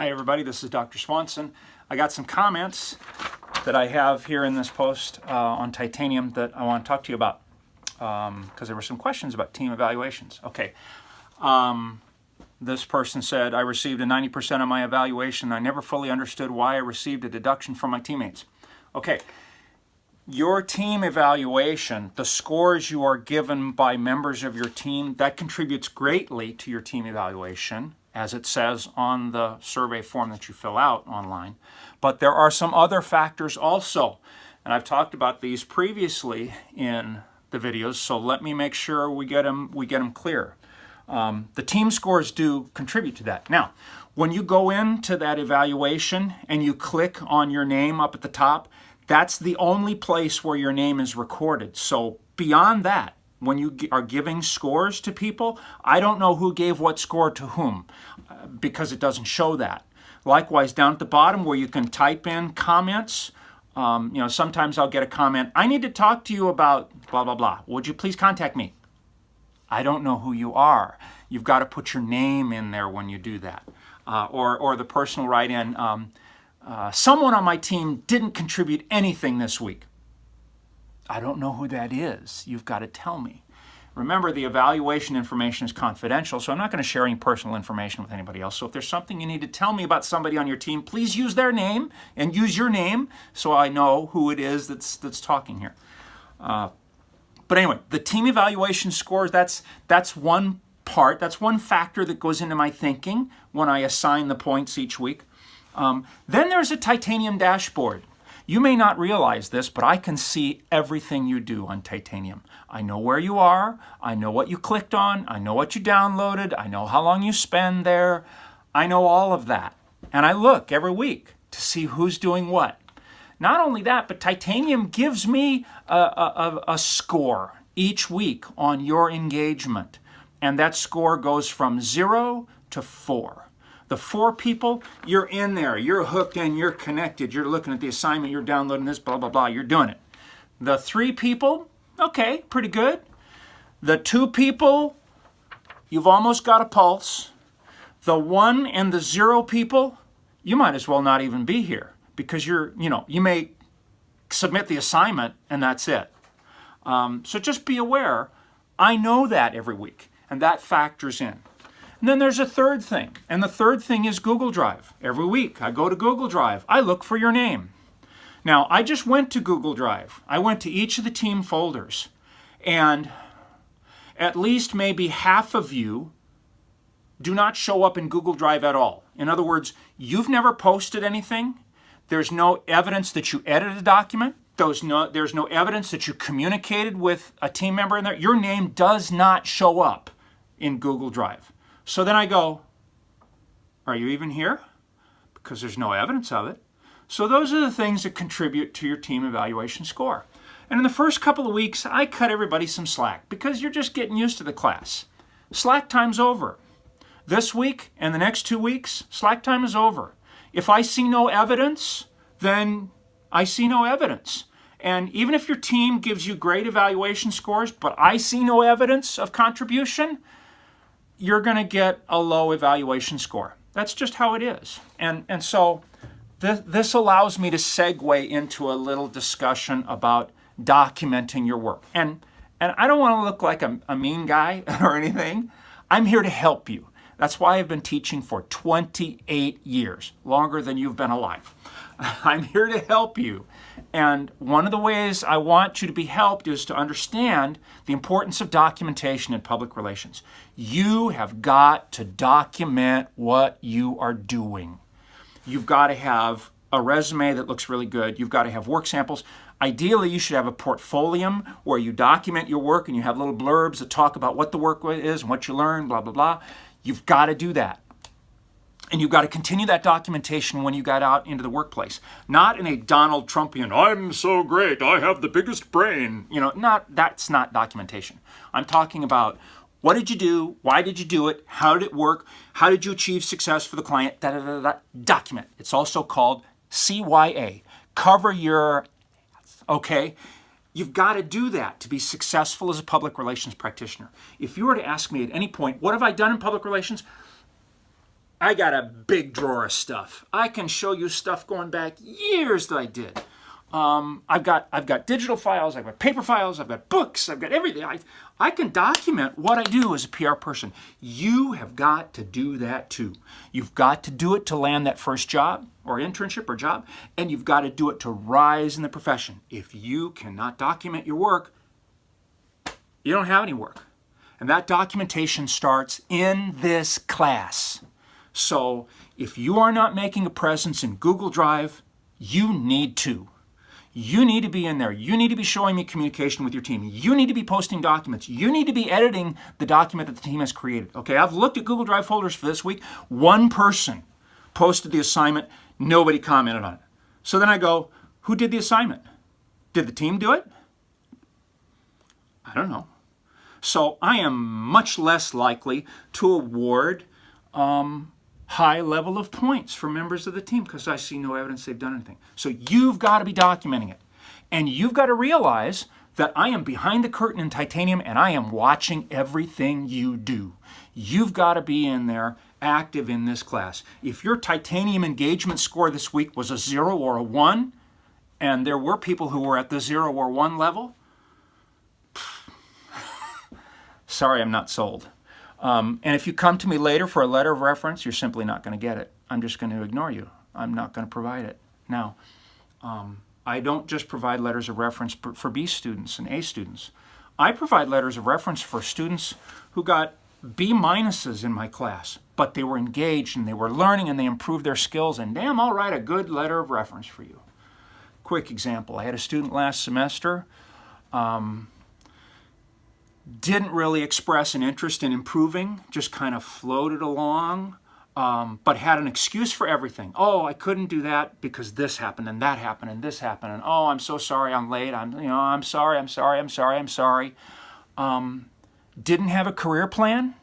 Hi everybody, this is Dr. Swanson. I got some comments that I have here in this post on titanium that I want to talk to you about because there were some questions about team evaluations. Okay, this person said, I received a 90% on my evaluation. I never fully understood why I received a deduction from my teammates. Okay, your team evaluation, the scores you are given by members of your team, that contributes greatly to your team evaluation, as it says on the survey form that you fill out online. But there are some other factors also, and I've talked about these previously in the videos, so let me make sure we get them clear. The team scores do contribute to that. Now, when you go into that evaluation and you click on your name up at the top, that's the only place where your name is recorded. So beyond that, when you are giving scores to people, I don't know who gave what score to whom because it doesn't show that. Likewise, down at the bottom where you can type in comments, sometimes I'll get a comment, I need to talk to you about blah, blah, blah. Would you please contact me? I don't know who you are. You've got to put your name in there when you do that. Or the person will write in, someone on my team didn't contribute anything this week. I don't know who that is. You've got to tell me. Remember, the evaluation information is confidential, so I'm not going to share any personal information with anybody else. So if there's something you need to tell me about somebody on your team, please use their name and use your name so I know who it is that's talking here. But anyway, the team evaluation scores, that's one part, that's one factor that goes into my thinking when I assign the points each week. Then there's a titanium dashboard. You may not realize this, but I can see everything you do on titanium. I know where you are, I know what you clicked on, I know what you downloaded, I know how long you spend there, I know all of that. And I look every week to see who's doing what. Not only that, but titanium gives me a score each week on your engagement. And that score goes from 0 to 4. The 4 people, you're in there, you're hooked in, you're connected, you're looking at the assignment, you're downloading this, blah, blah, blah, you're doing it. The 3 people, okay, pretty good. The 2 people, you've almost got a pulse. The 1 and the 0 people, you might as well not even be here because you may submit the assignment and that's it. So just be aware, I know that every week and that factors in. And then there's a third thing, and the third thing is Google Drive. Every week I go to Google Drive. I look for your name. Now, I just went to Google Drive. I went to each of the team folders, and at least maybe half of you do not show up in Google Drive at all. In other words, you've never posted anything. There's no evidence that you edited a document. There's no evidence that you communicated with a team member in there. Your name does not show up in Google Drive. So then I go, are you even here? Because there's no evidence of it. So those are the things that contribute to your team evaluation score. And in the first couple of weeks, I cut everybody some slack because you're just getting used to the class. Slack time's over. This week and the next 2 weeks, slack time is over. If I see no evidence, then I see no evidence. And even if your team gives you great evaluation scores, but I see no evidence of contribution, you're going to get a low evaluation score. That's just how it is. And so this allows me to segue into a little discussion about documenting your work. And I don't want to look like a mean guy or anything. I'm here to help you. That's why I've been teaching for 28 years, longer than you've been alive. I'm here to help you. And one of the ways I want you to be helped is to understand the importance of documentation in public relations. You have got to document what you are doing. You've got to have a resume that looks really good. You've got to have work samples. Ideally, you should have a portfolio where you document your work and you have little blurbs that talk about what the work is and what you learned, blah, blah, blah. You've got to do that. And you've got to continue that documentation when you got out into the workplace. Not in a Donald Trumpian, I'm so great, I have the biggest brain. That's not documentation. I'm talking about what did you do, why did you do it, how did it work, how did you achieve success for the client, document. It's also called CYA, cover your, okay? You've got to do that to be successful as a public relations practitioner. If you were to ask me at any point, what have I done in public relations? I got a big drawer of stuff. I can show you stuff going back years that I did. I've got digital files, I've got paper files, I've got books, I've got everything. I can document what I do as a PR person. You have got to do that too. You've got to do it to land that first job or internship or job, and you've got to do it to rise in the profession. If you cannot document your work, you don't have any work. And that documentation starts in this class. So if you are not making a presence in Google Drive, you need to. You need to be in there. You need to be showing me communication with your team. You need to be posting documents. You need to be editing the document that the team has created. Okay, I've looked at Google Drive folders for this week. One person posted the assignment. Nobody commented on it. So then I go, who did the assignment? Did the team do it? I don't know. So I am much less likely to award high level of points for members of the team because I see no evidence they've done anything. So you've got to be documenting it. And you've got to realize that I am behind the curtain in titanium and I am watching everything you do. You've got to be in there active in this class. If your titanium engagement score this week was a 0 or a 1, and there were people who were at the 0 or 1 level, sorry, I'm not sold. And if you come to me later for a letter of reference, you're simply not going to get it. I'm just going to ignore you. I'm not going to provide it. Now, I don't just provide letters of reference for B students and A students. I provide letters of reference for students who got B minuses in my class, but they were engaged and they were learning and they improved their skills, and damn, I'll write a good letter of reference for you. Quick example, I had a student last semester didn't really express an interest in improving, just kind of floated along, but had an excuse for everything. Oh, I couldn't do that because this happened and that happened and this happened, and oh, I'm so sorry I'm late. I'm sorry. Didn't have a career plan.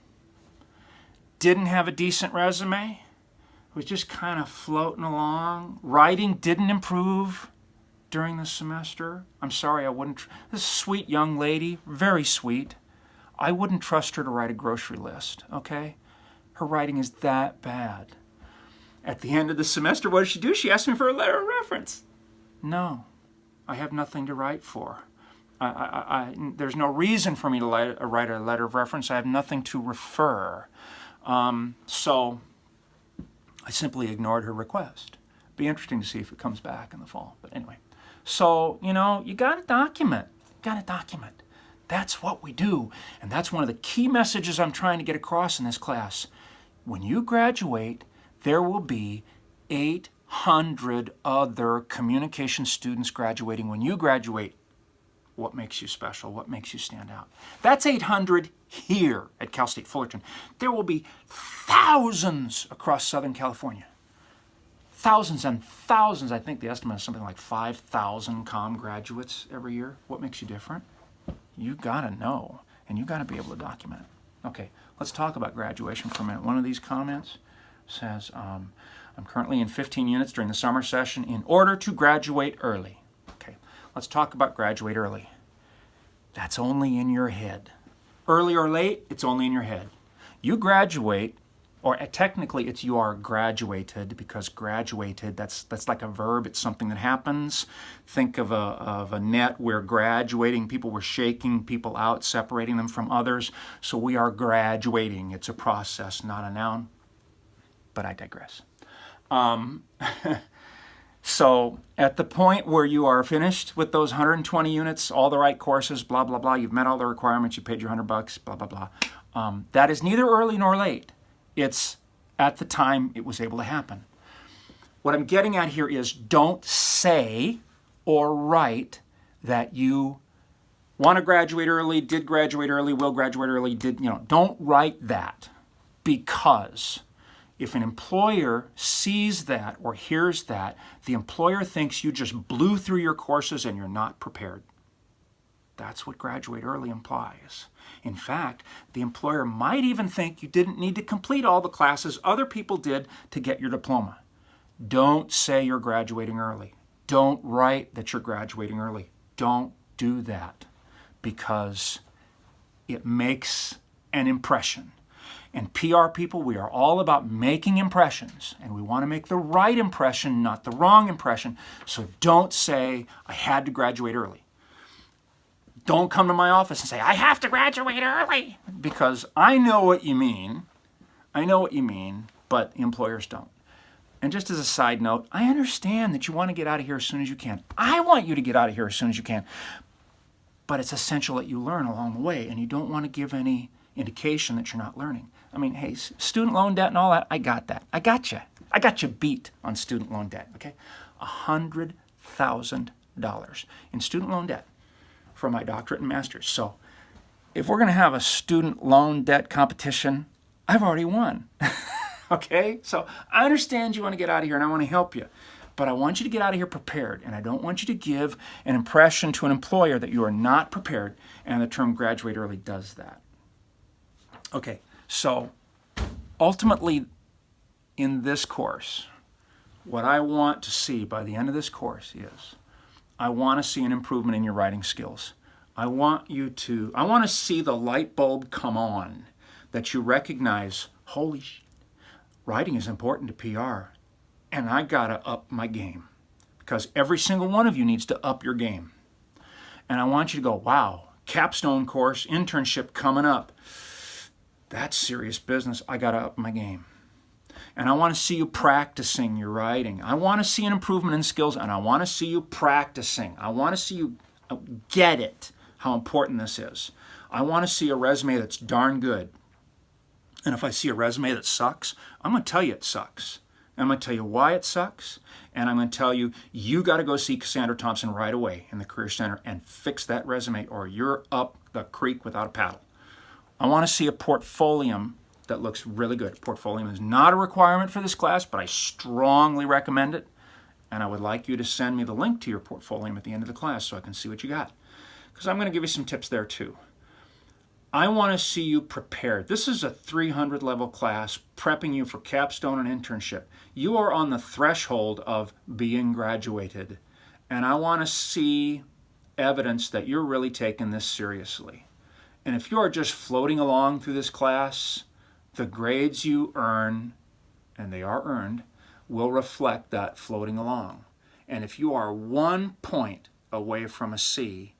Didn't have a decent resume. Was just kind of floating along. Writing didn't improve during the semester. I'm sorry, I wouldn't. This sweet young lady, very sweet. I wouldn't trust her to write a grocery list, okay? Her writing is that bad. At the end of the semester, what did she do? She asked me for a letter of reference. No, I have nothing to write for. There's no reason for me to write a letter of reference. I have nothing to refer. So I simply ignored her request. Be interesting to see if it comes back in the fall. But anyway. So, you got to document. That's what we do. And that's one of the key messages I'm trying to get across in this class. When you graduate, there will be 800 other communication students graduating when you graduate. What makes you special? What makes you stand out? That's 800 here at Cal State Fullerton. There will be thousands across Southern California. Thousands and thousands. I think the estimate is something like 5,000 COMM graduates every year. What makes you different? You gotta know, and you gotta be able to document it. Okay, let's talk about graduation for a minute. One of these comments says, I'm currently in 15 units during the summer session in order to graduate early. Okay, let's talk about graduate early. That's only in your head. Early or late, it's only in your head. You graduate, or technically it's you are graduated, because graduated, that's like a verb. It's something that happens. Think of a net where graduating, people were shaking people out, separating them from others. So we are graduating. It's a process, not a noun. But I digress. So at the point where you are finished with those 120 units, all the right courses, blah, blah, blah, you've met all the requirements, you paid your $100, blah, blah, blah. That is neither early nor late. It's at the time it was able to happen. What I'm getting at here is don't say or write that you want to graduate early, did graduate early, will graduate early, don't write that, because if an employer sees that or hears that, the employer thinks you just blew through your courses and you're not prepared. That's what graduate early implies. In fact, the employer might even think you didn't need to complete all the classes other people did to get your diploma. Don't say you're graduating early. Don't write that you're graduating early. Don't do that, because it makes an impression. And PR people, we are all about making impressions, and we want to make the right impression, not the wrong impression. So don't say, I had to graduate early. Don't come to my office and say, I have to graduate early, because I know what you mean. I know what you mean, but employers don't. And just as a side note, I understand that you want to get out of here as soon as you can. I want you to get out of here as soon as you can. But it's essential that you learn along the way, and you don't want to give any indication that you're not learning. I mean, hey, student loan debt and all that, I got that. I got you. I got you beat on student loan debt, okay? $100,000 in student loan debt for my doctorate and master's. So if we're going to have a student loan debt competition, I've already won. Okay? So I understand you want to get out of here, and I want to help you. But I want you to get out of here prepared, and I don't want you to give an impression to an employer that you are not prepared, and the term graduate early does that. Okay, so ultimately in this course, what I want to see by the end of this course is I want to see an improvement in your writing skills. I want to see the light bulb come on, that you recognize, holy shit, writing is important to PR. And I gotta up my game, because every single one of you needs to up your game. And I want you to go, wow, capstone course, internship coming up. That's serious business. I gotta up my game. And I want to see you practicing your writing. I want to see an improvement in skills, and I want to see you practicing. I want to see you get it, how important this is. I want to see a resume that's darn good. And if I see a resume that sucks, I'm going to tell you it sucks. I'm going to tell you why it sucks, and I'm going to tell you, you got to go see Cassandra Thompson right away in the Career Center and fix that resume, or you're up the creek without a paddle. I want to see a portfolio that looks really good. Portfolio is not a requirement for this class, but I strongly recommend it, and I would like you to send me the link to your portfolio at the end of the class so I can see what you got, because I'm going to give you some tips there too. I want to see you prepared. This is a 300 level class prepping you for capstone and internship. You are on the threshold of being graduated, and I want to see evidence that you're really taking this seriously. And if you are just floating along through this class, the grades you earn, and they are earned, will reflect that floating along. And if you are 1 point away from a C,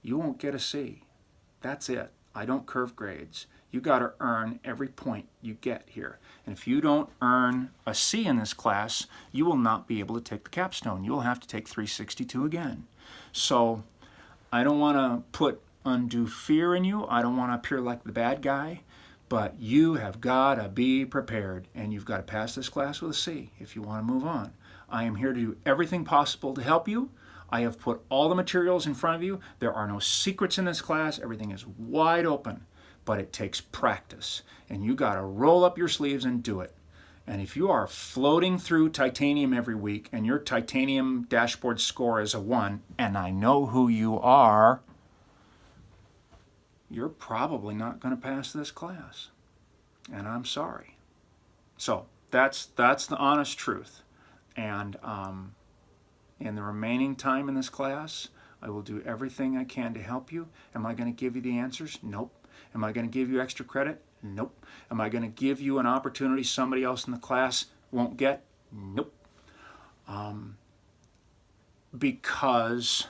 you won't get a C. That's it. I don't curve grades. You got to earn every point you get here. And if you don't earn a C in this class, you will not be able to take the capstone. You will have to take 362 again. So I don't want to put undue fear in you. I don't want to appear like the bad guy. But you have got to be prepared, and you've got to pass this class with a C if you want to move on. I am here to do everything possible to help you. I have put all the materials in front of you. There are no secrets in this class. Everything is wide open, but it takes practice, and you got to roll up your sleeves and do it. And if you are floating through titanium every week and your titanium dashboard score is a 1, and I know who you are, you're probably not going to pass this class, and I'm sorry. So that's the honest truth. And in the remaining time in this class, I will do everything I can to help you. Am I going to give you the answers? Nope. Am I going to give you extra credit? Nope. Am I going to give you an opportunity somebody else in the class won't get? Nope. Because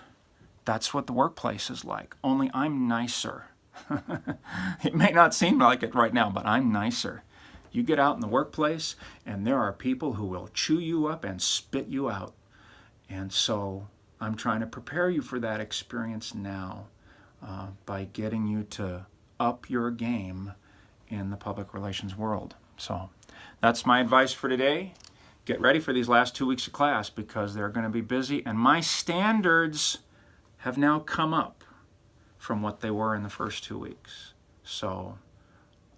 that's what the workplace is like. Only I'm nicer. It may not seem like it right now, but I'm nicer. You get out in the workplace, and there are people who will chew you up and spit you out. And so I'm trying to prepare you for that experience now by getting you to up your game in the public relations world. So that's my advice for today. Get ready for these last 2 weeks of class, because they're going to be busy, and my standards have now come up from what they were in the first 2 weeks. So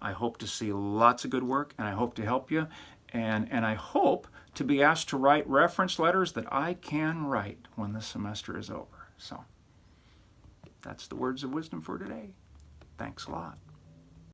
I hope to see lots of good work, and I hope to help you, and I hope to be asked to write reference letters that I can write when the semester is over. So that's the words of wisdom for today. Thanks a lot.